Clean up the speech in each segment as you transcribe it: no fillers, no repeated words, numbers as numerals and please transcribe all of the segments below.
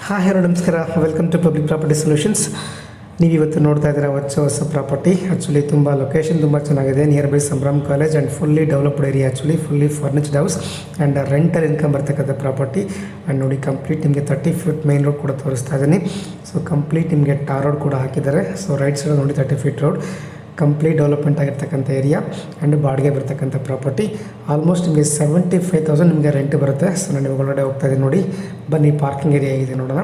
Hi hello ನಮಸ್ಕಾರ, welcome to public property solutions. ನೀವು ಇವತ್ತು ನೋಡ್ತಾ ಇದ್ದೀರಾ ಹೊಸ ಪ್ರಾಪರ್ಟಿ. ಆ್ಯಕ್ಚುಲಿ ತುಂಬ ಲೊಕೇಶನ್ ತುಂಬ ಚೆನ್ನಾಗಿದೆ, near by Sambhram college and fully developed area. Actually fully furnished house and rental income ಬರ್ತಕ್ಕಂಥ ಪ್ರಾಪರ್ಟಿ. ಆ್ಯಂಡ್ ನೋಡಿ, ಕಂಪ್ಲೀಟ್ ನಿಮಗೆ 30 ಫೀಟ್ ಮೇನ್ ರೋಡ್ ಕೂಡ ತೋರಿಸ್ತಾ ಇದ್ದೀನಿ. ಸೊ ಕಂಪ್ಲೀಟ್ ನಿಮಗೆ ಟಾರ್ ರೋಡ್ ಕೂಡ ಹಾಕಿದ್ದಾರೆ. ಸೊ ರೈಟ್ ಸೈಡ್ ನೋಡಿ 30 ಫೀಟ್ ರೋಡ್, ಕಂಪ್ಲೀಟ್ ಡೆವಲಪ್ಮೆಂಟ್ ಆಗಿರ್ತಕ್ಕಂಥ ಏರಿಯಾ ಆ್ಯಂಡ್ ಬಾಡಿಗೆ ಬರ್ತಕ್ಕಂಥ ಪ್ರಾಪರ್ಟಿ. ಆಲ್ಮೋಸ್ಟ್ ನಿಮಗೆ 75,000 ನಿಮಗೆ ರೆಂಟ್ ಬರುತ್ತೆ. ಸೊ ನಾನು ಒಳಗಡೆ ಹೋಗ್ತಾ ಇದ್ದೀನಿ, ನೋಡಿ ಬನ್ನಿ. ಪಾರ್ಕಿಂಗ್ ಏರಿಯಾ ಇದೆ ನೋಡೋಣ.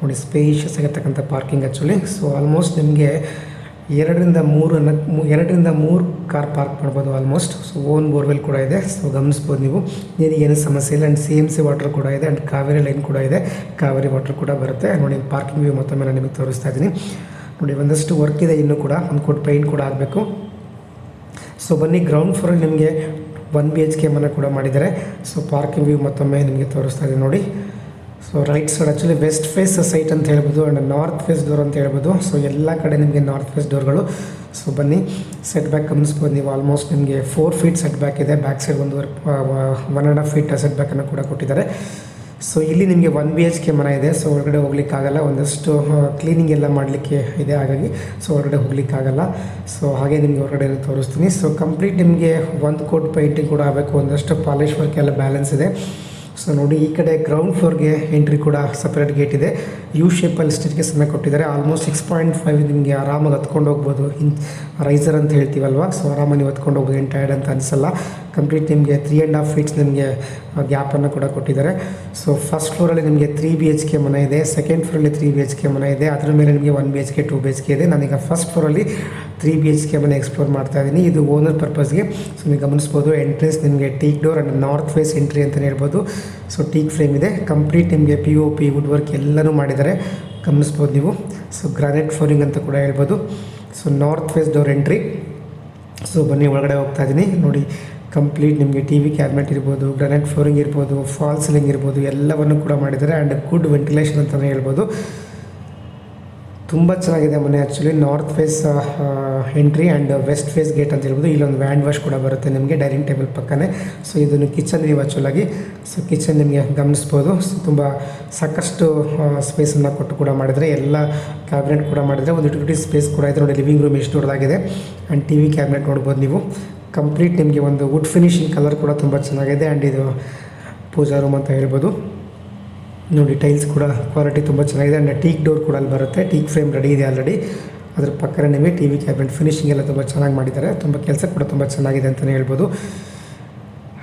ನೋಡಿ, ಸ್ಪೇಷಿಯಸ್ ಆಗಿರ್ತಕ್ಕಂಥ ಪಾರ್ಕಿಂಗ್ ಆ್ಯಕ್ಚುಲಿ. ಸೊ ಆಲ್ಮೋಸ್ಟ್ ನಿಮಗೆ 2 ರಿಂದ 3 ಕಾರ್ ಪಾರ್ಕ್ ಮಾಡ್ಬೋದು ಆಲ್ಮೋಸ್ಟ್. ಸೊ ಓನ್ ಬೋರ್ವೆಲ್ ಕೂಡ ಇದೆ. ಸೊ ಗಮನಿಸ್ಬೋದು ನೀವು, ಏನು ಸಮಸ್ಯೆ ಇಲ್ಲ. ಆ್ಯಂಡ್ CMC ವಾಟರ್ ಕೂಡ ಇದೆ ಆ್ಯಂಡ್ ಕಾವೇರಿ ಲೈನ್ ಕೂಡ ಇದೆ, ಕಾವೇರಿ ವಾಟರ್ ಕೂಡ ಬರುತ್ತೆ. ನೋಡಿ, ಪಾರ್ಕಿಂಗ್ ವ್ಯೂ ಮತ್ತೊಮ್ಮೆ ನಾನು ನಿಮಗೆ ತೋರಿಸ್ತಾ ಇದ್ದೀನಿ. ನೋಡಿ, ಒಂದಷ್ಟು ವರ್ಕ್ ಇದೆ ಇನ್ನೂ ಕೂಡ, ಒಂದು ಕೋಟ್ ಪೇಂಟ್ ಕೂಡ ಆಗಬೇಕು. ಸೊ ಬನ್ನಿ, ಗ್ರೌಂಡ್ ಫ್ಲೋರಲ್ಲಿ ನಿಮಗೆ 1 BHK ಮನೆ ಕೂಡ ಮಾಡಿದ್ದಾರೆ. ಸೊ ಪಾರ್ಕಿಂಗ್ ವ್ಯೂ ಮತ್ತೊಮ್ಮೆ ನಿಮಗೆ ತೋರಿಸ್ತಾ ಇದೆ ನೋಡಿ. So right side actually west face site ಅಂತ ಹೇಳ್ಬೋದು ಆ್ಯಂಡ್ ನಾರ್ತ್ ಫೇಸ್ ಡೋರ್ ಅಂತ ಹೇಳ್ಬೋದು. ಸೊ ಎಲ್ಲ ಕಡೆ ನಿಮಗೆ ನಾರ್ತ್ ಫೇಸ್ ಡೋರ್ಗಳು. ಸೊ ಬನ್ನಿ, ಸೆಟ್ ಬ್ಯಾಕ್ ಗಮನಿಸ್ಬೋದು ನೀವು. ಆಲ್ಮೋಸ್ಟ್ ನಿಮಗೆ 4 ಫೀಟ್ ಸೆಟ್ ಬ್ಯಾಕ್ ಇದೆ. ಬ್ಯಾಕ್ ಸೈಡ್ 1.5 ಫೀಟ್ ಸೆಟ್ ಬ್ಯಾಕನ್ನು ಕೂಡ ಕೊಟ್ಟಿದ್ದಾರೆ. ಸೊ ಇಲ್ಲಿ ನಿಮಗೆ 1 BHK ಮನೆ ಇದೆ. ಸೊ ಹೊರಗಡೆ ಹೋಗ್ಲಿಕ್ಕಾಗಲ್ಲ, ಒಂದಷ್ಟು ಕ್ಲೀನಿಂಗ್ ಎಲ್ಲ ಮಾಡಲಿಕ್ಕೆ ಇದೆ, ಹಾಗಾಗಿ ಸೊ ಹೊರಗಡೆ ಹೋಗ್ಲಿಕ್ಕಾಗಲ್ಲ. ಸೊ ಹಾಗೆ ನಿಮಗೆ ಹೊರಗಡೆ ತೋರಿಸ್ತೀನಿ. ಸೊ ಕಂಪ್ಲೀಟ್ ನಿಮಗೆ 1 ಕೋಟ್ ಪೇಂಟಿಂಗ್ ಕೂಡ ಆಗಬೇಕು, ಒಂದಷ್ಟು ಪಾಲಿಶ್ ವರ್ಕ್ ಎಲ್ಲ ಬ್ಯಾಲೆನ್ಸ್ ಇದೆ. ಸೊ ನೋಡಿ, ಈ ಕಡೆ ಗ್ರೌಂಡ್ ಫ್ಲೋರ್ಗೆ ಎಂಟ್ರಿ ಕೂಡ ಸಪ್ರೇಟ್ ಗೇಟ್ ಇದೆ. ಯು ಶೇಪಲ್ಲಿ ಸ್ಟೇರ್ಕೇಸ್ ಅನ್ನು ಕೊಟ್ಟಿದ್ದಾರೆ. ಆಲ್ಮೋಸ್ಟ್ 6.5 ನಿಮಗೆ ಆರಾಮಾಗಿ ಹತ್ಕೊಂಡು ಹೋಗ್ಬೋದು. ರೈಸರ್ ಅಂತ ಹೇಳ್ತೀವಲ್ವ, ಸೊ ಆರಾಮಾಗಿ ನೀವು ಹತ್ಕೊಂಡು ಹೋಗ್ಬೋದು, ಏನು ಟೈರ್ಡ್ ಅಂತ ಅನಿಸಲ್ಲ. ಕಂಪ್ಲೀಟ್ ನಿಮಗೆ 3.5 ಫೀಟ್ಸ್ ನಿಮಗೆ ಗ್ಯಾಪನ್ನು ಕೂಡ ಕೊಟ್ಟಿದ್ದಾರೆ. ಸೊ ಫಸ್ಟ್ ಫ್ಲೋರಲ್ಲಿ ನಿಮಗೆ 3 BHK ಮನೆ ಇದೆ, ಸೆಕೆಂಡ್ ಫ್ಲೋರಲ್ಲಿ 3 BHK ಮನೆ ಇದೆ, ಅದರ ಮೇಲೆ ನಿಮಗೆ 1 BHK 2 BHK ಇದೆ. ನಾನೀಗ ಫಸ್ಟ್ ಫ್ಲೋರಲ್ಲಿ 3 BHK ಮನೆ ಎಕ್ಸ್ಪ್ಲೋರ್ ಮಾಡ್ತಾ ಇದ್ದೀನಿ. ಇದು ಓನರ್ ಪರ್ಪಸ್ಗೆ. ಸೊ ನೀವು ಗಮನಿಸ್ಬೋದು, ಎಂಟ್ರೆನ್ಸ್ ನಿಮಗೆ teak door and north face entry ಅಂತಲೇ ಹೇಳ್ಬೋದು. ಸೊ ಟೀಕ್ ಫ್ರೇಮ್ ಇದೆ, ಕಂಪ್ಲೀಟ್ ನಿಮಗೆ POP ವುಡ್ ವರ್ಕ್ ಎಲ್ಲನೂ ಮಾಡಿದ್ದಾರೆ, ಗಮನಿಸ್ಬೋದು ನೀವು. ಸೊ ಗ್ರಾನೈಟ್ ಫ್ಲೋರಿಂಗ್ ಅಂತ ಕೂಡ ಹೇಳ್ಬೋದು. So north face door entry. So ಬನ್ನಿ, ಒಳಗಡೆ ಹೋಗ್ತಾ ಇದ್ದೀನಿ. ನೋಡಿ, ಕಂಪ್ಲೀಟ್ ನಿಮಗೆ TV ಕ್ಯಾಬಿನೆಟ್ ಇರ್ಬೋದು, ಗ್ರಾನೈಟ್ ಫ್ಲೋರಿಂಗ್ ಇರ್ಬೋದು, ಫಾಲ್ ಸೀಲಿಂಗ್ ಇರ್ಬೋದು, ಎಲ್ಲವನ್ನು ಕೂಡ ಮಾಡಿದ್ದಾರೆ. ಆ್ಯಂಡ್ ಗುಡ್ ವೆಂಟಿಲೇಷನ್ ಅಂತಲೇ ಹೇಳ್ಬೋದು. ತುಂಬ ಚೆನ್ನಾಗಿದೆ ಮನೆ actually. North face entry and west face gate ಅಂತ ಹೇಳ್ಬೋದು. ಇಲ್ಲೊಂದು ವ್ಯಾಂಡ್ ವಾಶ್ ಕೂಡ ಬರುತ್ತೆ ನಿಮಗೆ ಡೈನಿಂಗ್ ಟೇಬಲ್ ಪಕ್ಕನೇ. ಸೊ ಇದನ್ನು ಕಿಚನ್ ವ್ಯೂ ಆ್ಯಕ್ಚುಲಾಗಿ. ಸೊ ಕಿಚನ್ ನಿಮಗೆ ಗಮನಿಸ್ಬೋದು. ಸೊ ತುಂಬ ಸಾಕಷ್ಟು ಸ್ಪೇಸನ್ನು ಕೊಟ್ಟು ಕೂಡ ಮಾಡಿದರೆ, ಎಲ್ಲ ಕ್ಯಾಬಿನೆಟ್ ಕೂಡ ಮಾಡಿದರೆ, ಒಂದು ಯುಟಿಲಿಟಿ ಸ್ಪೇಸ್ ಕೂಡ ಇದೆ. ನೋಡಿ, ಲಿವಿಂಗ್ ರೂಮ್ ಎಷ್ಟು ದೊಡ್ಡದಾಗಿದೆ ಆ್ಯಂಡ್ TV ಕ್ಯಾಬಿನೆಟ್ ನೋಡ್ಬೋದು ನೀವು. ಕಂಪ್ಲೀಟ್ ನಿಮಗೆ ಒಂದು ವುಡ್ ಫಿನಿಶಿಂಗ್ ಕಲರ್ ಕೂಡ ತುಂಬ ಚೆನ್ನಾಗಿದೆ. ಆ್ಯಂಡ್ ಇದು ಪೂಜಾ ರೂಮ್ ಅಂತ ಹೇಳ್ಬೋದು. ನೋಡಿ, ಟೈಲ್ಸ್ ಕೂಡ ಕ್ವಾಲಿಟಿ ತುಂಬ ಚೆನ್ನಾಗಿದೆ. ಆ್ಯಂಡ್ ಟೀಕ್ ಡೋರ್ ಕೂಡ ಅಲ್ಲಿ ಬರುತ್ತೆ. ಟೀಕ್ ಫ್ರೇಮ್ ರೆಡಿ ಇದೆ ಆಲ್ರೆಡಿ. ಅದ್ರ ಪಕ್ಕನೇ ನಿಮಗೆ TV ಕ್ಯಾಬಿನೆಟ್ ಫಿನಿಶಿಂಗ್ ಎಲ್ಲ ತುಂಬ ಚೆನ್ನಾಗಿ ಮಾಡಿದ್ದಾರೆ. ತುಂಬ ಕೆಲಸ ಕೂಡ ತುಂಬ ಚೆನ್ನಾಗಿದೆ ಅಂತಲೇ ಹೇಳ್ಬೋದು.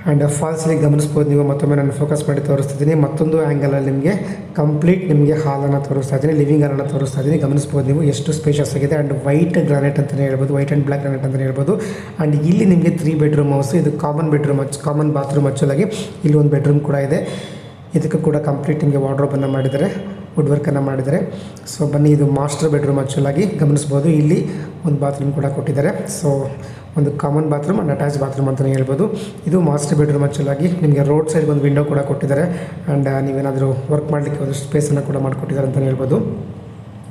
ಆ್ಯಂಡ್ ಫಾಲ್ಸಲ್ಲಿ ಗಮನಿಸ್ಬೋದು ನೀವು. ಮತ್ತೊಮ್ಮೆ ನಾನು ಫೋಕಸ್ ಮಾಡಿ ತೋರಿಸ್ತಿದ್ದೀನಿ. ಮತ್ತೊಂದು ಆ್ಯಂಗಲಲ್ಲಿ ನಿಮಗೆ ಕಂಪ್ಲೀಟ್ ನಿಮಗೆ ಹಾಲನ್ನು ತೋರಿಸ್ತಾ ಇದ್ದೀನಿ, ಲಿವಿಂಗ್ ಹಾಲನ್ನು ತೋರಿಸ್ತಾ ಇದ್ದೀನಿ. ಗಮನಿಸ್ಬೋದು ನೀವು ಎಷ್ಟು ಸ್ಪೇಷಸ್ ಆಗಿದೆ. ಆ್ಯಂಡ್ ವೈಟ್ ಗ್ರಾನೈಟ್ ಅಂತಲೇ ಹೇಳ್ಬೋದು, ವೈಟ್ ಆ್ಯಂಡ್ ಬ್ಲ್ಯಾಕ್ ಗ್ರಾನೈಟ್ ಅಂತಲೇ ಹೇಳ್ಬೋದು. ಆ್ಯಂಡ್ ಇಲ್ಲಿ ನಿಮಗೆ 3 ಬೆಡ್ರೂಮ್ ಹೌಸ್. ಇದು ಕಾಮನ್ ಬೆಡ್ರೂಮ್, ಕಾಮನ್ ಬಾತ್ರೂಮ್ ಆ್ಯಕ್ಚುಲಾಗಿ. ಇಲ್ಲಿ ಒಂದು ಬೆಡ್ರೂಮ್ ಕೂಡ ಇದೆ. ಇದಕ್ಕೂ ಕೂಡ ಕಂಪ್ಲೀಟ್ ನಿಮಗೆ ವಾರ್ಡ್ರೋಬನ್ನು ಮಾಡಿದ್ದಾರೆ, ವುಡ್ ವರ್ಕನ್ನು ಮಾಡಿದ್ದಾರೆ. ಸೊ ಬನ್ನಿ, ಇದು ಮಾಸ್ಟರ್ ಬೆಡ್ರೂಮ್ ಆ್ಯಕ್ಚುಲಾಗಿ. ಗಮನಿಸ್ಬೋದು, ಇಲ್ಲಿ ಒಂದು ಬಾತ್ರೂಮ್ ಕೂಡ ಕೊಟ್ಟಿದ್ದಾರೆ. ಸೊ ಒಂದು common bathroom and attach bathroom ಅಂತಲೇ ಹೇಳ್ಬೋದು. ಇದು ಮಾಸ್ಟರ್ ಬೆಡ್ರೂಮ್ ಆ್ಯಕ್ಚುಲಾಗಿ. ನಿಮಗೆ ರೋಡ್ ಸೈಡ್ ಒಂದು ವಿಂಡೋ ಕೂಡ ಕೊಟ್ಟಿದ್ದಾರೆ. ಆ್ಯಂಡ್ ನೀವೇನಾದರೂ ವರ್ಕ್ ಮಾಡಲಿಕ್ಕೆ ಒಂದು ಸ್ಪೇಸನ್ನು ಕೂಡ ಮಾಡಿಕೊಟ್ಟಿದ್ದಾರೆ ಅಂತಲೇ ಹೇಳ್ಬೋದು.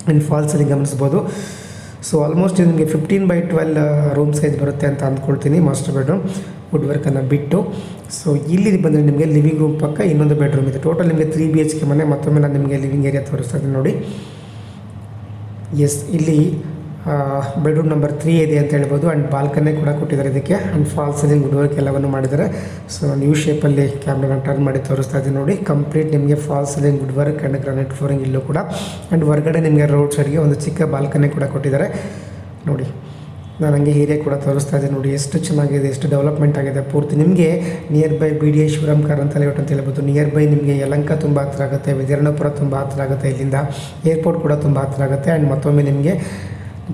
ಆ್ಯಂಡ್ ಫಾಲ್ಸಲ್ಲಿ ಗಮನಿಸ್ಬೋದು. ಸೊ ಆಲ್ಮೋಸ್ಟ್ ನಿಮಗೆ 15/12 ರೂಮ್ ಸೈಜ್ ಬರುತ್ತೆ ಅಂತ ಅಂದ್ಕೊಳ್ತೀನಿ, ಮಾಸ್ಟರ್ ಬೆಡ್ರೂಮ್ ವುಡ್ ವರ್ಕನ್ನು ಬಿಟ್ಟು. ಸೊ ಇಲ್ಲಿ ಬಂದರೆ ನಿಮಗೆ ಲಿವಿಂಗ್ ರೂಮ್ ಪಕ್ಕ ಇನ್ನೊಂದು ಬೆಡ್ರೂಮ್ ಇದೆ. ಟೋಟಲ್ ನಿಮಗೆ 3 BHK ಮನೆ. ಮತ್ತೊಮ್ಮೆ ನಾನು ನಿಮಗೆ ಲಿವಿಂಗ್ ಏರಿಯಾ ತೋರಿಸ್ತಾ ಇದ್ದೀನಿ ನೋಡಿ. ಎಸ್, ಇಲ್ಲಿ ಬೆಡ್ರೂಮ್ ನಂಬರ್ 3 ಇದೆ ಅಂತ ಹೇಳ್ಬೋದು. ಆ್ಯಂಡ್ ಬಾಲ್ಕನಿ ಕೂಡ ಕೊಟ್ಟಿದ್ದಾರೆ ಇದಕ್ಕೆ. And fall ceiling wood work ಎಲ್ಲವನ್ನು ಮಾಡಿದ್ದಾರೆ. ಸೊ ನಾನು ಯು ಶೇಪಲ್ಲಿ ಕ್ಯಾಮ್ರಾನ ಟರ್ನ್ ಮಾಡಿ ತೋರಿಸ್ತಾ ಇದ್ದೀನಿ ನೋಡಿ. ಕಂಪ್ಲೀಟ್ ನಿಮಗೆ fall ceiling wood work and granite flooring ಇಲ್ಲೂ ಕೂಡ. ಆ್ಯಂಡ್ ಹೊರಗಡೆ ನಿಮಗೆ ರೋಡ್ ಸೈಡ್ಗೆ ಒಂದು ಚಿಕ್ಕ ಬಾಲ್ಕನಿ ಕೂಡ ಕೊಟ್ಟಿದ್ದಾರೆ ನೋಡಿ. ನಾನು ಹಂಗೆ ಏರಿಯಾ ಕೂಡ ತೋರಿಸ್ತಾ ಇದ್ದೀನಿ ನೋಡಿ, ಎಷ್ಟು ಚೆನ್ನಾಗಿದೆ, ಎಷ್ಟು ಡೆವಲಪ್ಮೆಂಟ್ ಆಗಿದೆ ಪೂರ್ತಿ. ನಿಮಗೆ near by BDA Shivaram Karanth layout ಅಂತ ಹೇಳ್ಬೋದು. ನಿಯರ್ ಬೈ ನಿಮಗೆ ಯಲಹಂಕ ತುಂಬ ಹತ್ತಿರ ಆಗುತ್ತೆ, ವಿಜಯನಗರ ತುಂಬ ಹತ್ತಿರ ಆಗುತ್ತೆ, ಇಲ್ಲಿಂದ ಏರ್ಪೋರ್ಟ್ ಕೂಡ ತುಂಬ ಹತ್ತಿರ ಆಗುತ್ತೆ. ಆ್ಯಂಡ್ ಮತ್ತೊಮ್ಮೆ ನಿಮಗೆ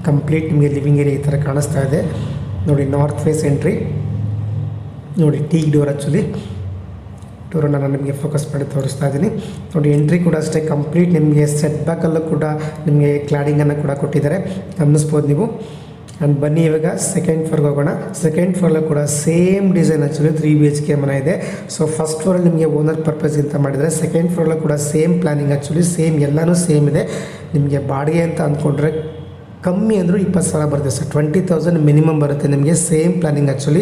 ಕಂಪ್ಲೀಟ್ ನಿಮಗೆ ಲಿವಿಂಗ್ ಏರಿಯಾ ಈ ಥರ ಕಾಣಿಸ್ತಾ ಇದೆ ನೋಡಿ. ನಾರ್ತ್ ಫೇಸ್ ಎಂಟ್ರಿ ನೋಡಿ, ಟೀಕ್ ಡೋರ್ ಆ್ಯಕ್ಚುಲಿ. ಡೋರನ್ನು ನಾನು ನಿಮಗೆ ಫೋಕಸ್ ಮಾಡಿ ತೋರಿಸ್ತಾ ಇದ್ದೀನಿ ನೋಡಿ. ಎಂಟ್ರಿ ಕೂಡ ಅಷ್ಟೇ ಕಂಪ್ಲೀಟ್ ನಿಮಗೆ ಸೆಟ್ ಬ್ಯಾಕಲ್ಲೂ ಕೂಡ ನಿಮಗೆ ಕ್ಲಾಡಿಂಗನ್ನು ಕೂಡ ಕೊಟ್ಟಿದ್ದಾರೆ, ಗಮನಿಸ್ಬೋದು ನೀವು. ಆ್ಯಂಡ್ ಬನ್ನಿ, ಇವಾಗ ಸೆಕೆಂಡ್ ಫ್ಲೋರ್ಗೆ ಹೋಗೋಣ. ಸೆಕೆಂಡ್ ಫ್ಲೋರಲ್ಲೂ ಕೂಡ ಸೇಮ್ ಡಿಸೈನ್ ಆ್ಯಕ್ಚುಲಿ 3 BHK ಮನೆ ಇದೆ. ಸೊ ಫಸ್ಟ್ ಫ್ಲೋರಲ್ಲಿ ನಿಮಗೆ ಓನರ್ ಪರ್ಪಸ್ ಅಂತ ಮಾಡಿದರೆ, ಸೆಕೆಂಡ್ ಫ್ಲೋರಲ್ಲೂ ಕೂಡ ಸೇಮ್ ಪ್ಲಾನಿಂಗ್ ಆ್ಯಕ್ಚುಲಿ, ಸೇಮ್ ಎಲ್ಲನೂ ಸೇಮ್ ಇದೆ. ನಿಮಗೆ ಬಾಡಿಗೆ ಅಂತ ಅಂದ್ಕೊಂಡ್ರೆ ಕಮ್ಮಿ ಅಂದರೂ 20,000 ಬರುತ್ತೆ ಸರ್. 20,000 ಮಿನಿಮಮ್ ಬರುತ್ತೆ ನಿಮಗೆ ಸೇಮ್ ಪ್ಲಾನಿಂಗ್ ಆ್ಯಕ್ಚುಲಿ.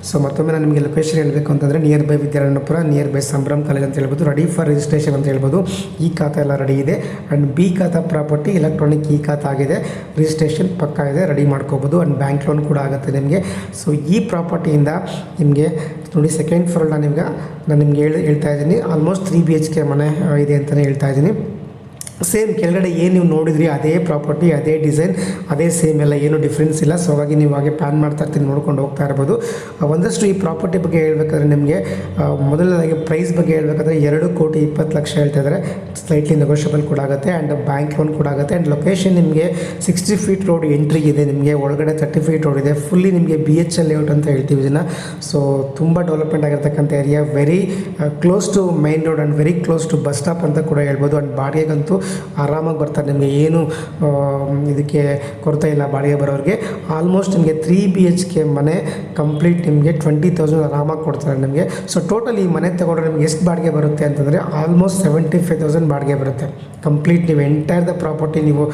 ಸೊ ಮತ್ತೊಮ್ಮೆ ನಾನು ನಿಮಗೆ ಲೊಕೇಶನ್ ಹೇಳಬೇಕು ಅಂತಂದರೆ near by Vidyaranyapura, near by Sambhram college ಅಂತ ಹೇಳ್ಬೋದು. ರೆಡಿ ಫಾರ್ ರಿಜಿಸ್ಟ್ರೇಷನ್ ಅಂತ ಹೇಳ್ಬೋದು. ಈ ಖಾತಾ ಎಲ್ಲ ರೆಡಿ ಇದೆ. ಆ್ಯಂಡ್ ಬಿ ಖಾತಾ ಪ್ರಾಪರ್ಟಿ ಎಲೆಕ್ಟ್ರಾನಿಕ್ ಈ ಖಾತಾ ಆಗಿದೆ, ರಿಜಿಸ್ಟ್ರೇಷನ್ ಪಕ್ಕ ಇದೆ, ರೆಡಿ ಮಾಡ್ಕೋಬೋದು. ಆ್ಯಂಡ್ ಬ್ಯಾಂಕ್ ಲೋನ್ ಕೂಡ ಆಗುತ್ತೆ ನಿಮಗೆ. ಸೊ ಈ ಪ್ರಾಪರ್ಟಿಯಿಂದ ನಿಮಗೆ ನೋಡಿ ಸೆಕೆಂಡ್ ಫ್ಲೋರ್ ನಾನು ನಿಮಗೆ ಹೇಳ್ತಾ ಇದ್ದೀನಿ. ಆಲ್ಮೋಸ್ಟ್ 3 BHK ಮನೆ ಇದೆ ಅಂತಲೇ ಹೇಳ್ತಾ ಇದ್ದೀನಿ. ಸೇಮ್ ಕೆಳಗಡೆ ಏನು ನೀವು ನೋಡಿದ್ರಿ ಅದೇ ಪ್ರಾಪರ್ಟಿ, ಅದೇ ಡಿಸೈನ್, ಅದೇ ಸೇಮ್ ಎಲ್ಲ ಏನು ಡಿಫ್ರೆನ್ಸ್ ಇಲ್ಲ. ಸೊ ಹಾಗಾಗಿ ನೀವು ಹಾಗೆ ಪ್ಲ್ಯಾನ್ ಮಾಡ್ತಾ ಇರ್ತೀನಿ, ನೋಡ್ಕೊಂಡು ಹೋಗ್ತಾ ಇರ್ಬೋದು. ಒಂದಷ್ಟು ಈ ಪ್ರಾಪರ್ಟಿ ಬಗ್ಗೆ ಹೇಳ್ಬೇಕಾದ್ರೆ ನಿಮಗೆ ಮೊದಲನೇದಾಗಿ ಪ್ರೈಸ್ ಬಗ್ಗೆ ಹೇಳ್ಬೇಕಾದ್ರೆ 2,20,00,000 ಹೇಳ್ತಾ ಇದ್ದಾರೆ. ಸ್ಲೈಟ್ಲಿ ನೆಗೋಷಿಯಬಲ್ ಕೂಡ ಆಗುತ್ತೆ. ಆ್ಯಂಡ್ ಬ್ಯಾಂಕ್ ಲೋನ್ ಕೂಡ ಆಗುತ್ತೆ. ಆ್ಯಂಡ್ ಲೊಕೇಶನ್ ನಿಮಗೆ 60 ಫೀಟ್ ರೋಡ್ ಎಂಟ್ರಿ ಇದೆ ನಿಮಗೆ, ಒಳಗಡೆ 30 ಫೀಟ್ ರೋಡ್ ಇದೆ. ಫುಲ್ಲಿ ನಿಮಗೆ BHL ಲೇಔಟ್ ಅಂತ ಹೇಳ್ತೀವಿ ಇದನ್ನು. ಸೊ ತುಂಬ ಡೆವಲಪ್ಮೆಂಟ್ ಆಗಿರ್ತಕ್ಕಂಥ area, very close to main road and very close to bus stop ಅಂತ ಕೂಡ ಹೇಳ್ಬೋದು. ಆ್ಯಂಡ್ ಬಾಡಿಗೆಗಂತೂ ಆರಾಮಾಗಿ ಬರ್ತಾರೆ, ನಿಮಗೆ ಏನು ಇದಕ್ಕೆ ಕೊರತೆ ಇಲ್ಲ ಬಾಡಿಗೆ ಬರೋರಿಗೆ. ಆಲ್ಮೋಸ್ಟ್ ನಿಮಗೆ 3 BHK ಮನೆ ಕಂಪ್ಲೀಟ್ ನಿಮಗೆ 20,000 ಆರಾಮಾಗಿ ಕೊಡ್ತಾರೆ ನಿಮಗೆ. ಸೊ ಟೋಟಲ್ ಈ ಮನೆ ತೊಗೊಂಡ್ರೆ ನಿಮ್ಗೆ ಎಷ್ಟು ಬಾಡಿಗೆ ಬರುತ್ತೆ ಅಂತಂದರೆ ಆಲ್ಮೋಸ್ಟ್ 75,000 ಬಾಡಿಗೆ ಬರುತ್ತೆ ಕಂಪ್ಲೀಟ್. ನೀವು ಎಂಟೈರ್ ದ ಪ್ರಾಪರ್ಟಿ ನೀವು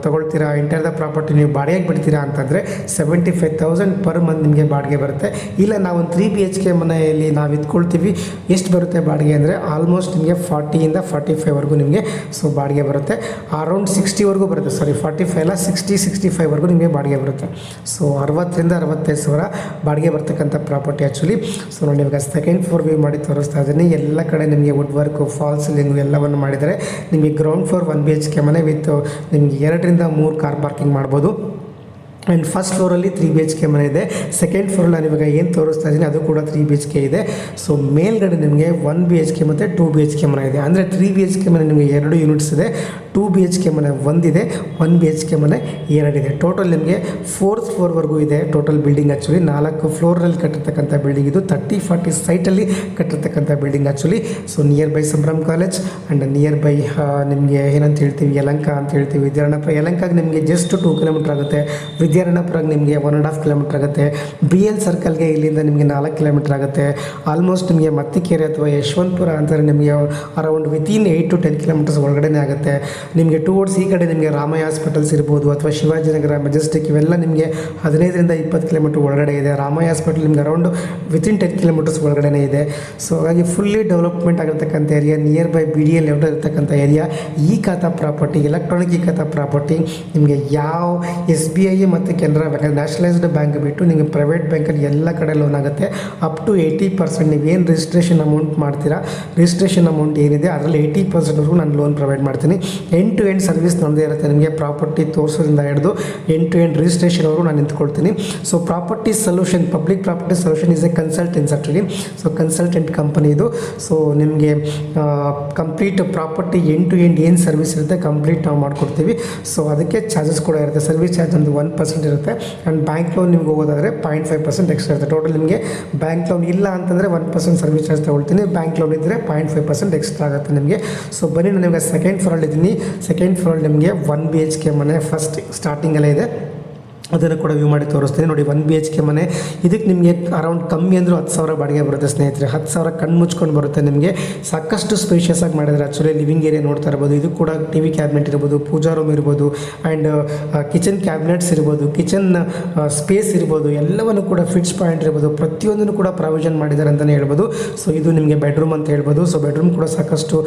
ತೊಗೊಳ್ತೀರಾ, ಎಂಟೈರ್ ದ ಪ್ರಾಪರ್ಟಿ ನೀವು ಬಾಡಿಗೆಗೆ ಬಿಡ್ತೀರಾ ಅಂತಂದರೆ 75,000 ಪರ್ ಮಂತ್ ನಿಮಗೆ ಬಾಡಿಗೆ ಬರುತ್ತೆ. ಇಲ್ಲ ನಾವೊಂದು 3 BHK ಮನೆಯಲ್ಲಿ ನಾವು ಇದ್ಕೊಳ್ತೀವಿ, ಎಷ್ಟು ಬರುತ್ತೆ ಬಾಡಿಗೆ ಅಂದರೆ ಆಲ್ಮೋಸ್ಟ್ ನಿಮಗೆ 40ಇಂದ 45ವರೆಗೂ ನಿಮಗೆ ಸೊ ಬಾಡಿಗೆ ಬರುತ್ತೆ. ಅರೌಂಡ್ 60ವರೆಗೂ ಬರುತ್ತೆ, ಸಾರಿ 45 ಅಲ್ಲ 65ವರೆಗೂ ನಿಮಗೆ ಬಾಡಿಗೆ ಬರುತ್ತೆ. ಸೊ 60ರಿಂದ 65,000 ಬಾಡಿಗೆ ಬರ್ತಕ್ಕಂಥ ಪ್ರಾಪರ್ಟಿ ಆ್ಯಕ್ಚುಲಿ. ಸೊ ನೋಡಿ ಇವಾಗ ಸೆಕೆಂಡ್ ಫ್ಲೋರ್ ವ್ಯೂ ಮಾಡಿ ತೋರಿಸ್ತಾ ಇದ್ದೀನಿ. ಎಲ್ಲ ಕಡೆ ನಿಮಗೆ ವುಡ್ ವರ್ಕು, ಫಾಲ್ ಸೀಲಿಂಗು ಎಲ್ಲವನ್ನು ಮಾಡಿದರೆ ನಿಮಗೆ ಗ್ರೌಂಡ್ ಫ್ಲೋರ್ 1 BHK ಮನೆ ವಿತ್ ನಿಮಗೆ 2ರಿಂದ 3 ಕಾರ್ ಪಾರ್ಕಿಂಗ್ ಮಾಡ್ಬೋದು. ಆ್ಯಂಡ್ ಫಸ್ಟ್ ಫ್ಲೋರಲ್ಲಿ 3 BHK ಮನೆ ಇದೆ. ಸೆಕೆಂಡ್ ಫ್ಲೋರಲ್ಲಿ ನಾನು ಇವಾಗ ಏನು ತೋರಿಸ್ತಾ ಇದ್ದೀನಿ ಅದು ಕೂಡ 3 BHK ಇದೆ. ಸೊ ಮೇಲ್ಗಡೆ ನಿಮಗೆ 1 BHK ಮತ್ತು 2 BHK ಮನೆ ಇದೆ. ಅಂದರೆ 3 BHK ಮನೆ ನಿಮಗೆ 2 ಯೂನಿಟ್ಸ್ ಇದೆ, 2 BHK ಮನೆ 1 ಇದೆ, 1 BHK ಮನೆ 2 ಇದೆ. ಟೋಟಲ್ ನಿಮಗೆ 4th ಫ್ಲೋರ್ವರೆಗೂ ಇದೆ ಟೋಟಲ್ ಬಿಲ್ಡಿಂಗ್ ಆ್ಯಕ್ಚುಲಿ. 4 ಫ್ಲೋರಲ್ಲಿ ಕಟ್ಟಿರ್ತಕ್ಕಂಥ ಬಿಲ್ಡಿಂಗ್ ಇದು. 30-40 ಸೈಟಲ್ಲಿ ಕಟ್ಟಿರ್ತಕ್ಕಂಥ building actually. So near by Sambhram college and near by ನಿಮಗೆ ಏನಂತ ಹೇಳ್ತೀವಿ ಯಲಹಂಕ ಅಂತ ಹೇಳ್ತೀವಿ, ವಿದ್ಯಾರಣ್ಯಪುರ. ಯಲಹಂಕಗೆ ನಿಮಗೆ ಜಸ್ಟ್ 2 ಕಿಲೋಮೀಟರ್ ಆಗುತ್ತೆ. ವಿದ್ಯಾರಣ್ಯಪುರಕ್ಕೆ ನಿಮಗೆ 1.5 ಕಿಲೋಮೀಟರ್ ಆಗುತ್ತೆ. BL ಸರ್ಕಲ್ಗೆ ಇಲ್ಲಿಂದ ನಿಮಗೆ 4 ಕಿಲೋಮೀಟರ್ ಆಗುತ್ತೆ. ಆಲ್ಮೋಸ್ಟ್ ನಿಮಗೆ ಮತ್ತಿಕೆರೆ ಅಥವಾ ಯಶವಂತಪುರ ಅಂತಾರೆ ನಿಮಗೆ ಅರೌಂಡ್ ವಿತಿನ್ 8 to 10 ಕಿಲೋಮೀಟರ್ಸ್ ಒಳಗಡೆ ಆಗುತ್ತೆ. ನಿಮಗೆ ಟುವರ್ಡ್ಸ್ ಈ ಕಡೆ ನಿಮಗೆ ರಾಮಯ್ಯ ಹಾಸ್ಪಿಟಲ್ಸ್ ಇರ್ಬೋದು ಅಥವಾ ಶಿವಾಜಿನಗರ, ಮೆಜೆಸ್ಟಿಕ್ ಇವೆಲ್ಲ ನಿಮಗೆ 15ರಿಂದ 20 ಕಿಲೋಮೀಟರ್ ಒಳಗಡೆ ಇದೆ. ರಾಮಯ್ಯ ಹಾಸ್ಪಿಟಲ್ ನಿಮಗೆ ಅರೌಂಡ್ ವಿತಿನ್ 10 ಕಿಲೋಮೀಟರ್ಸ್ ಒಳಗಡೆ ಇದೆ. ಸೊ ಹಾಗಾಗಿ ಫುಲ್ಲಿ ಡೆವಲಪ್ಮೆಂಟ್ ಆಗಿರ್ತಕ್ಕಂಥ area, near by BDL layout ಇರ್ತಕ್ಕಂಥ ಏರಿಯಾ. ಈ ಖಾತಾ ಪ್ರಾಪರ್ಟಿ ಎಲೆಕ್ಟ್ರಾನಿಕ್ ಈ ಖಾತಾ ಪ್ರಾಪರ್ಟಿ ನಿಮಗೆ ಯಾವ SBI ಮತ್ತು ಕೆನರಾ ಬ್ಯಾಂಕ್ ನ್ಯಾಷನಲೈಸ್ಡ್ ಬ್ಯಾಂಕ್ ಬಿಟ್ಟು ನಿಮಗೆ ಪ್ರೈವೇಟ್ ಬ್ಯಾಂಕಲ್ಲಿ ಎಲ್ಲ ಕಡೆ ಲೋನ್ ಆಗುತ್ತೆ. ಅಪ್ ಟು 80% ನೀವೇನು ರಿಜಿಸ್ಟ್ರೇಷನ್ ಅಮೌಂಟ್ ಮಾಡ್ತೀರಾ, ರಿಜಿಸ್ಟ್ರೇಷನ್ ಅಮೌಂಟ್ ಏನಿದೆ ಅದರಲ್ಲಿ 80%ವರೆಗೂ ನಾನು ಲೋನ್ ಪ್ರೊವೈಡ್ ಮಾಡ್ತೀನಿ. ಎಂಡ್ ಟು ಎಂಡ್ ಸರ್ವಿಸ್ ನಮ್ಮದೇ ಇರುತ್ತೆ. ನಿಮಗೆ ಪ್ರಾಪರ್ಟಿ ತೋರಿಸೋದ್ರಿಂದ ಹಿಡಿದು ಎಂಡ್ ಟು ಎಂಡ್ ರಿಜಿಸ್ಟ್ರೇಷನ್ವರೆಗೂ ನಾನು ನಿಂತ್ಕೊಳ್ತೀನಿ. So property solution, public property solution is a consultancy actually. So consultant company ಇದು. ಸೊ ನಿಮಗೆ complete property end to end ಏನು ಸರ್ವಿಸ್ ಇರುತ್ತೆ ಕಂಪ್ಲೀಟ್ ನಾವು ಮಾಡಿಕೊಡ್ತೀವಿ. ಸೊ ಅದಕ್ಕೆ ಚಾರ್ಜಸ್ ಕೂಡ ಇರುತ್ತೆ. ಸರ್ವಿಸ್ ಚಾರ್ಜ್ ಒಂದು 1% ಇರುತ್ತೆ. ಆ್ಯಂಡ್ ಬ್ಯಾಂಕ್ ಲೋನ್ ನಿಮ್ಗೆ ಹೋಗೋದಾದರೆ 0.5% ಎಕ್ಸ್ಟ್ರಾ ಇರುತ್ತೆ. ಟೋಟಲ್ ನಿಮಗೆ ಬ್ಯಾಂಕ್ ಲೋನ್ ಇಲ್ಲ ಅಂತಂದರೆ 1% ಸರ್ವಿಸ್ ಚಾರ್ಜ್ ತೊಗೊಳ್ತೀನಿ. ಬ್ಯಾಂಕ್ ಲೋನ್ ಇದ್ದರೆ 0.5% ಎಕ್ಸ್ಟ್ರಾ ಆಗುತ್ತೆ ನಿಮಗೆ. ಸೊ ಬನ್ನಿ ನಾನು ಇವಾಗ ಸೆಕೆಂಡ್ ಫ್ಲೋರಲ್ಲಿ ಇದ್ದೀನಿ. ಸೆಕೆಂಡ್ ಫ್ಲೋರಲ್ಲಿ ನಿಮಗೆ 1 BHK ಮನೆ ಫಸ್ಟ್ ಸ್ಟಾರ್ಟಿಂಗಲ್ಲೇ ಇದೆ, ಅದನ್ನು ಕೂಡ ವ್ಯೂ ಮಾಡಿ ತೋರಿಸ್ತೀನಿ. ನೋಡಿ 1 BHK ಮನೆ ಇದಕ್ಕೆ ನಿಮಗೆ ಅರೌಂಡ್ ಕಮ್ಮಿ ಅಂದರೂ 10,000 ಬಾಡಿಗೆ ಬರುತ್ತೆ ಸ್ನೇಹಿತರೆ. 10,000 ಕಣ್ಣು ಮುಚ್ಕೊಂಡು ಬರುತ್ತೆ ನಿಮಗೆ. ಸಾಕಷ್ಟು ಸ್ಪೇಷಿಯಸ್ ಆಗಿ ಮಾಡಿದ್ದಾರೆ ಆ್ಯಕ್ಚುಲಿ. ಲಿವಿಂಗ್ ಏರಿಯಾ ನೋಡ್ತಾ ಇರ್ಬೋದು. ಇದು ಕೂಡ TV ಕ್ಯಾಬಿನೆಟ್ ಇರ್ಬೋದು, ಪೂಜಾ ರೂಮ್ ಇರ್ಬೋದು, ಆ್ಯಂಡ್ ಕಿಚನ್ ಕ್ಯಾಬಿನೆಟ್ಸ್ ಇರ್ಬೋದು, ಕಿಚನ್ ಸ್ಪೇಸ್ ಇರ್ಬೋದು, ಎಲ್ಲವನ್ನು ಕೂಡ ಫಿಟ್ಸ್ ಪಾಯಿಂಟ್ ಇರ್ಬೋದು, ಪ್ರತಿಯೊಂದನ್ನು ಕೂಡ ಪ್ರಾವಿಷನ್ ಮಾಡಿದ್ದಾರೆ ಅಂತಲೇ ಹೇಳ್ಬೋದು. ಸೊ ಇದು ನಿಮಗೆ ಬೆಡ್ರೂಮ್ ಅಂತ ಹೇಳ್ಬೋದು. ಸೊ ಬೆಡ್ರೂಮ್ ಕೂಡ ಸಾಕಷ್ಟು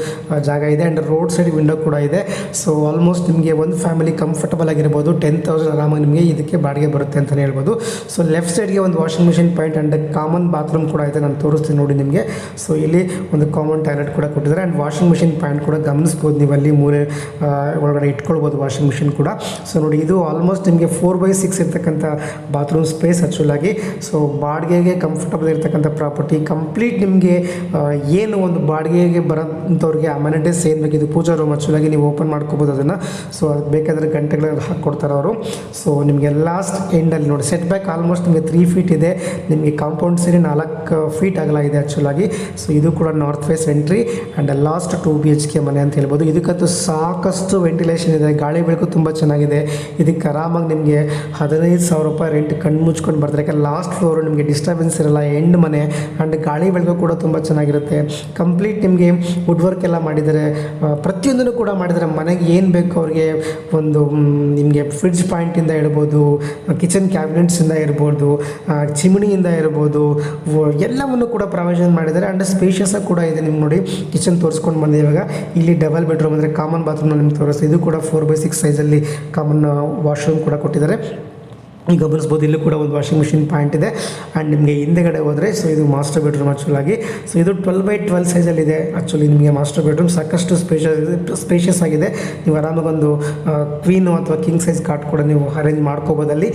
ಜಾಗ ಇದೆ. ಆ್ಯಂಡ್ ರೋಡ್ ಸೈಡ್ ವಿಂಡೋ ಕೂಡ ಇದೆ. ಸೊ ಆಲ್ಮೋಸ್ಟ್ ನಿಮಗೆ ಒಂದು ಫ್ಯಾಮಿಲಿ ಕಂಫರ್ಟಬಲ್ ಆಗಿರ್ಬೋದು. 10,000 ಆರಾಮಾಗಿ ನಿಮಗೆ ಇದಕ್ಕೆ ಬಾಡಿಗೆ ಬರುತ್ತೆ ಅಂತಲೇ ಹೇಳ್ಬೋದು. ಸೊ ಲೆಫ್ಟ್ ಸೈಡ್ಗೆ ಒಂದು washing machine point and common bathroom ಕೂಡ ಇದೆ. ನಾನು ತೋರಿಸ್ತೀನಿ ನೋಡಿ ನಿಮಗೆ. ಸೊ ಇಲ್ಲಿ ಒಂದು ಕಾಮನ್ ಟಾಯ್ಲೆಟ್ ಕೂಡ ಕೊಟ್ಟಿದ್ದಾರೆ. ಆ್ಯಂಡ್ ವಾಷಿಂಗ್ ಮಿಷಿನ್ ಪಾಯಿಂಟ್ ಕೂಡ ಗಮನಿಸ್ಬೋದು ನೀವು. ಅಲ್ಲಿ ಮೂಲೆ ಒಳಗಡೆ ಇಟ್ಕೊಳ್ಬೋದು ವಾಷಿಂಗ್ ಮಿಷಿನ್ ಕೂಡ. ಸೊ ನೋಡಿ ಇದು ಆಲ್ಮೋಸ್ಟ್ ನಿಮಗೆ 4/6 ಇರ್ತಕ್ಕಂಥ ಬಾತ್ರೂಮ್ ಸ್ಪೇಸ್ ಆ್ಯಕ್ಚುಲಾಗಿ. ಸೊ ಬಾಡಿಗೆಗೆ ಕಂಫರ್ಟಬಲ್ ಇರ್ತಕ್ಕಂಥ ಪ್ರಾಪರ್ಟಿ ಕಂಪ್ಲೀಟ್. ನಿಮಗೆ ಏನು ಒಂದು ಬಾಡಿಗೆಗೆ ಬರೋಂಥವ್ರಿಗೆ ಅಮ್ಯಾನಿಟೀಸ್ ಏನು ಬೇಕು, ಇದು ಪೂಜಾ ರೂಮ್ ಆ್ಯಕ್ಚುಲಾಗಿ ನೀವು ಓಪನ್ ಮಾಡ್ಕೋಬೋದು ಅದನ್ನು. ಸೊ ಅದಕ್ಕೆ ಬೇಕಾದರೆ ಗಂಟೆಗಳಲ್ಲಿ ಹಾಕ್ಕೊಡ್ತಾರೆ ಅವರು. ಸೊ ನಿಮಗೆಲ್ಲ ಲಾಸ್ಟ್ ಎಂಡಲ್ಲಿ ನೋಡಿ ಸೆಟ್ ಬ್ಯಾಕ್ ಆಲ್ಮೋಸ್ಟ್ ನಿಮಗೆ 3 ಫೀಟ್ ಇದೆ, ನಿಮಗೆ ಕಾಂಪೌಂಡ್ ಸೇರಿ 4 ಫೀಟ್ ಅಗಲ ಇದೆ ಆ್ಯಕ್ಚುಲಾಗಿ. ಸೊ ಇದು ಕೂಡ north face entry and last 2 BHK ಮನೆ ಅಂತ ಹೇಳ್ಬೋದು. ಇದಕ್ಕಂತೂ ಸಾಕಷ್ಟು ವೆಂಟಿಲೇಷನ್ ಇದೆ, ಗಾಳಿ ಬೆಳಕು ತುಂಬ ಚೆನ್ನಾಗಿದೆ. ಇದಕ್ಕೆ ಆರಾಮಾಗಿ ನಿಮಗೆ 15,000 ರೂಪಾಯಿ ರೆಂಟ್ ಕಣ್ಣು ಮುಚ್ಕೊಂಡು ಬರ್ತಾರೆ. ಯಾಕಂದ್ರೆ ಲಾಸ್ಟ್ ಫ್ಲೋರು ನಿಮಗೆ ಡಿಸ್ಟರ್ಬೆನ್ಸ್ ಇರಲ್ಲ, ಎಂಡ್ ಮನೆ ಆ್ಯಂಡ್ ಗಾಳಿ ಬೆಳಕು ಕೂಡ ತುಂಬ ಚೆನ್ನಾಗಿರುತ್ತೆ. ಕಂಪ್ಲೀಟ್ ನಿಮಗೆ ವುಡ್ ವರ್ಕ್ ಎಲ್ಲ ಮಾಡಿದ್ದಾರೆ, ಪ್ರತಿಯೊಂದನ್ನು ಕೂಡ ಮಾಡಿದ್ದಾರೆ. ಮನೆಗೆ ಏನು ಬೇಕು ಅವ್ರಿಗೆ ಒಂದು ನಿಮಗೆ ಫ್ರಿಡ್ಜ್ ಪಾಯಿಂಟಿಂದ ಇರ್ಬೋದು, ಕಿಚನ್ ಕ್ಯಾಬಿನೆಟ್ಸಿಂದ ಇರ್ಬೋದು, ಚಿಮಣಿಯಿಂದ ಇರ್ಬೋದು, ಎಲ್ಲವನ್ನು ಕೂಡ ಪ್ರಾವಿಷನ್ ಮಾಡಿದ್ದಾರೆ. ಆ್ಯಂಡ್ ಸ್ಪೇಷಿಯಸ್ ಕೂಡ ಇದೆ. ನಿಮ್ಗೆ ನೋಡಿ ಕಿಚನ್ ತೋರಿಸ್ಕೊಂಡು ಬಂದೆ. ಇವಾಗ ಇಲ್ಲಿ ಡಬಲ್ ಬೆಡ್ರೂಮ್ ಅಂದರೆ ಕಾಮನ್ ಬಾತ್ರೂಮ್ನ ನಿಮ್ಗೆ ತೋರಿಸ್ತೀವಿ. ಇದು ಕೂಡ 4x6 ಸೈಜಲ್ಲಿ ಕಾಮನ್ ವಾಶ್ರೂಮ್ ಕೂಡ ಕೊಟ್ಟಿದ್ದಾರೆ. ಈಗ ಗಮನಿಸ್ಬೋದು, ಇಲ್ಲೂ ಕೂಡ ಒಂದು ವಾಷಿಂಗ್ ಮಿಷಿನ್ ಪಾಯಿಂಟ್ ಇದೆ. ಆ್ಯಂಡ್ ನಿಮಗೆ ಹಿಂದೆಗಡೆ ಹೋದರೆ ಸೊ ಇದು ಮಾಸ್ಟರ್ ಬೆಡ್ರೂಮ್ ಆ್ಯಕ್ಚುಲಾಗಿ. ಸೊ ಇದು 12x12 ಸೈಜಲ್ಲಿದೆ ಆ್ಯಕ್ಚುಲಿ ನಿಮಗೆ ಮಾಸ್ಟರ್ ಬೆಡ್ರೂಮ್. ಸಾಕಷ್ಟು ಸ್ಪೇಷಿಯಸ್ ಆಗಿದೆ. ನೀವು ಆರಾಮಾಗಿ ಒಂದು ಕ್ವೀನು ಅಥವಾ ಕಿಂಗ್ ಸೈಜ್ ಕಾಟ್ ಕೂಡ ನೀವು ಅರೇಂಜ್ ಮಾಡ್ಕೋಬೋದಲ್ಲಿ.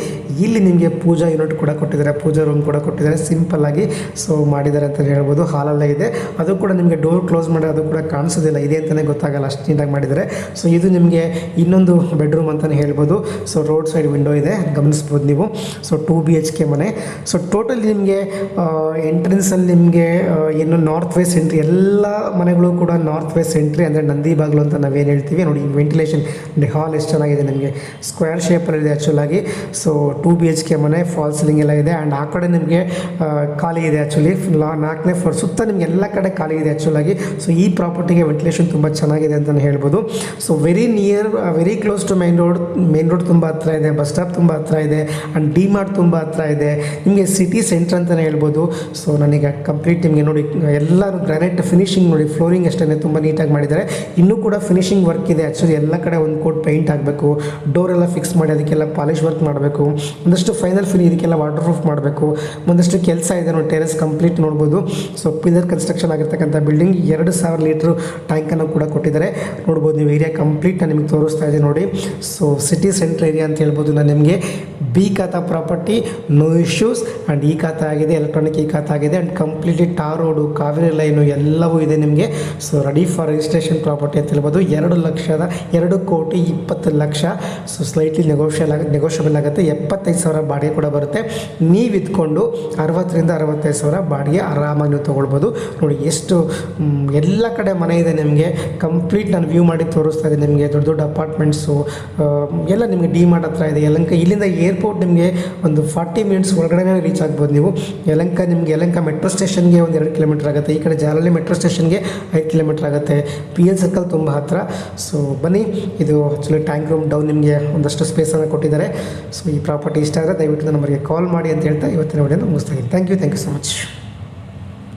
ಇಲ್ಲಿ ನಿಮಗೆ ಪೂಜಾ ಯೂನಿಟ್ ಕೂಡ ಕೊಟ್ಟಿದ್ದಾರೆ, ಪೂಜಾ ರೂಮ್ ಕೂಡ ಕೊಟ್ಟಿದ್ದಾರೆ. ಸಿಂಪಲ್ಲಾಗಿ ಸೊ ಮಾಡಿದ್ದಾರೆ ಅಂತ ಹೇಳ್ಬೋದು. ಹಾಲಲ್ಲೇ ಇದೆ, ಅದು ಕೂಡ ನಿಮಗೆ ಡೋರ್ ಕ್ಲೋಸ್ ಮಾಡಿ ಅದು ಕೂಡ ಕಾಣಿಸೋದಿಲ್ಲ, ಇದೆ ಅಂತಲೇ ಗೊತ್ತಾಗಲ್ಲ, ಅಷ್ಟು ನೀಟಾಗಿ ಮಾಡಿದ್ದಾರೆ. ಸೊ ಇದು ನಿಮಗೆ ಇನ್ನೊಂದು ಬೆಡ್ರೂಮ್ ಅಂತಲೇ ಹೇಳ್ಬೋದು. ಸೊ ರೋಡ್ ಸೈಡ್ ವಿಂಡೋ ಇದೆ, ಗಮನಿಸ್ಬೋದು ನೀವು. ಸೊ 2 BHK ಮನೆ. ಸೊ ಟೋಟಲ್ ನಿಮಗೆ ಎಂಟ್ರೆನ್ಸಲ್ಲಿ ನಿಮಗೆ ಏನು ನಾರ್ತ್ ವೆಸ್ಟ್ ಎಂಟ್ರಿ, ಎಲ್ಲ ಮನೆಗಳು ಕೂಡ ನಾರ್ತ್ ವೆಸ್ಟ್ ಎಂಟ್ರಿ ಅಂದರೆ ನಂದಿ ಬಾಗಿಲು ಅಂತ ನಾವೇನು ಹೇಳ್ತೀವಿ ನೋಡಿ. ವೆಂಟಿಲೇಷನ್ ಹಾಲ್ ಎಷ್ಟು ಚೆನ್ನಾಗಿದೆ, ನಿಮಗೆ ಸ್ಕ್ವೇರ್ ಶೇಪಲ್ಲಿದೆ ಆ್ಯಕ್ಚುಲಾಗಿ. ಸೊ 2 BHK ಮನೆ, ಫಾಲ್ ಸೀಲಿಂಗ್ ಎಲ್ಲ ಇದೆ. ಆ್ಯಂಡ್ ಆ ಕಡೆ ನಿಮಗೆ ಖಾಲಿ ಇದೆ ಆ್ಯಕ್ಚುಲಿ. 4ನೇ ಫ್ಲೋರ್ ಸುತ್ತ ನಿಮಗೆ ಎಲ್ಲ ಕಡೆ ಖಾಲಿ ಇದೆ ಆ್ಯಕ್ಚುಲಾಗಿ. ಸೊ ಈ ಪ್ರಾಪರ್ಟಿಗೆ ವೆಂಟಿಲೇಷನ್ ತುಂಬ ಚೆನ್ನಾಗಿದೆ ಅಂತಲೇ ಹೇಳ್ಬೋದು. So very near, very close to main road ತುಂಬ ಹತ್ರ ಇದೆ, ಬಸ್ ಸ್ಟಾಪ್ ತುಂಬ ಹತ್ರ ಇದೆ, ಆ್ಯಂಡ್ ಡಿ ಮಾರ್ಟ್ ತುಂಬ ಹತ್ರ ಇದೆ. ನಿಮಗೆ ಸಿಟಿ ಸೆಂಟ್ರ್ ಅಂತಲೇ ಹೇಳ್ಬೋದು. ಸೊ ನನಗೆ ಕಂಪ್ಲೀಟ್ ನಿಮಗೆ ನೋಡಿ ಎಲ್ಲರೂ ಗ್ರಾನೈಟ್ ಫಿನಿಶಿಂಗ್ ನೋಡಿ, ಫ್ಲೋರಿಂಗ್ ಅಷ್ಟೇ ತುಂಬ ನೀಟಾಗಿ ಮಾಡಿದ್ದಾರೆ. ಇನ್ನೂ ಕೂಡ ಫಿನಿಶಿಂಗ್ ವರ್ಕ್ ಇದೆ ಆ್ಯಕ್ಚುಲಿ. ಎಲ್ಲ ಕಡೆ ಒಂದು ಕೋಟ್ ಪೇಂಟ್ ಆಗಬೇಕು, ಡೋರೆಲ್ಲ ಫಿಕ್ಸ್ ಮಾಡಿ ಅದಕ್ಕೆಲ್ಲ ಪಾಲಿಶ್ ವರ್ಕ್ ಮಾಡಬೇಕು, ಒಂದಷ್ಟು ಫೈನಲ್ ಇದಕ್ಕೆಲ್ಲ ವಾಟರ್ ಪ್ರೂಫ್ ಮಾಡಬೇಕು, ಒಂದಷ್ಟು ಕೆಲಸ ಇದೆ ನೋಡಿ. ಟೆರೆಸ್ ಕಂಪ್ಲೀಟ್ ನೋಡ್ಬೋದು. ಸೊ ಪಿಲ್ಲರ್ ಕನ್ಸ್ಟ್ರಕ್ಷನ್ ಆಗಿರ್ತಕ್ಕಂಥ ಬಿಲ್ಡಿಂಗ್, 2,000 ಲೀಟ್ರ್ ಟ್ಯಾಂಕನ್ನು ಕೂಡ ಕೊಟ್ಟಿದ್ದಾರೆ. ನೋಡ್ಬೋದು ನೀವು. ಏರಿಯಾ ಕಂಪ್ಲೀಟ್ ನಾನು ನಿಮಗೆ ತೋರಿಸ್ತಾ ಇದ್ದೀನಿ ನೋಡಿ. ಸೊ ಸಿಟಿ ಸೆಂಟ್ರ್ ಏರಿಯಾ ಅಂತ ಹೇಳ್ಬೋದು. ನಾನು ನಿಮಗೆ ಬಿ ಖಾತಾ ಪ್ರಾಪರ್ಟಿ, ನೋ ಇಶ್ಯೂಸ್. ಆ್ಯಂಡ್ ಈ ಖಾತಾ ಆಗಿದೆ, ಎಲೆಕ್ಟ್ರಾನಿಕ್ ಈ ಖಾತಾ ಆಗಿದೆ. And completely tar road, Kaveri line ಎಲ್ಲವೂ ಇದೆ ನಿಮಗೆ. So ready for registration property ಅಂತ ಹೇಳ್ಬೋದು. 2,20,00,000. ಸೊ ಸ್ಲೈಟ್ಲಿ ನೆಗೋಷಿಯಬಲ್ ಆಗುತ್ತೆ. 75,000 ಬಾಡಿಗೆ ಕೂಡ ಬರುತ್ತೆ. ನೀವು ಇದ್ಕೊಂಡು 60,000 to 65,000 ಬಾಡಿಗೆ ಆರಾಮಾಗಿ ನೀವು ತೊಗೊಳ್ಬೋದು. ನೋಡಿ ಎಷ್ಟು ಎಲ್ಲ ಕಡೆ ಮನೆ ಇದೆ ನಿಮಗೆ. ಕಂಪ್ಲೀಟ್ ನಾನು ವ್ಯೂ ಮಾಡಿ ತೋರಿಸ್ತಾ ಇದ್ದೀನಿ ನಿಮಗೆ. ದೊಡ್ಡ ದೊಡ್ಡ ಅಪಾರ್ಟ್ಮೆಂಟ್ಸು ಎಲ್ಲ ನಿಮಗೆ ಡಿ ಮಾರ್ಟ್ ಹತ್ರ ಇದೆ. ಯಲಹಂಕ ಇಲ್ಲಿಂದ ಏರ್ಪೋರ್ಟ್ ನಿಮಗೆ ಒಂದು 40 ಮಿನಿಟ್ಸ್ ಒಳಗಡೆ ರೀಚ್ ಆಗ್ಬೋದು ನೀವು. ಯಲಹಂಕ ಮೆಟ್ರೋ ಸ್ಟೇಷನ್ಗೆ ಒಂದು 2 ಕಿಲೋಮೀಟರ್ ಆಗುತ್ತೆ. ಈ ಕಡೆ ಜಾಲಹಳ್ಳಿ ಮೆಟ್ರೋ ಸ್ಟೇಷನ್ಗೆ 5 ಕಿಲೋಮೀಟರ್ ಆಗುತ್ತೆ. PL ಸರ್ಕಲ್ ತುಂಬ ಹತ್ತಿರ. ಸೊ ಬನ್ನಿ, ಇದು ಆ್ಯಕ್ಚುಲಿ ಟ್ಯಾಂಕ್ ರೂಮ್ ಡೌನ್ ನಿಮಗೆ ಒಂದಷ್ಟು ಸ್ಪೇಸನ್ನು ಕೊಟ್ಟಿದ್ದಾರೆ. ಸೊ ಈ ಪ್ರಾಪರ್ಟಿ ಇಷ್ಟ ಆದರೆ ದಯವಿಟ್ಟು ನಂಬರ್ಗೆ ಕಾಲ್ ಮಾಡಿ ಅಂತ ಹೇಳ್ತಾ ಇವತ್ತಿನ ವಿಡಿಯೋನ ಮುಗಿಸ್ತಾ ಇದ್ದೀನಿ. Thank you so much.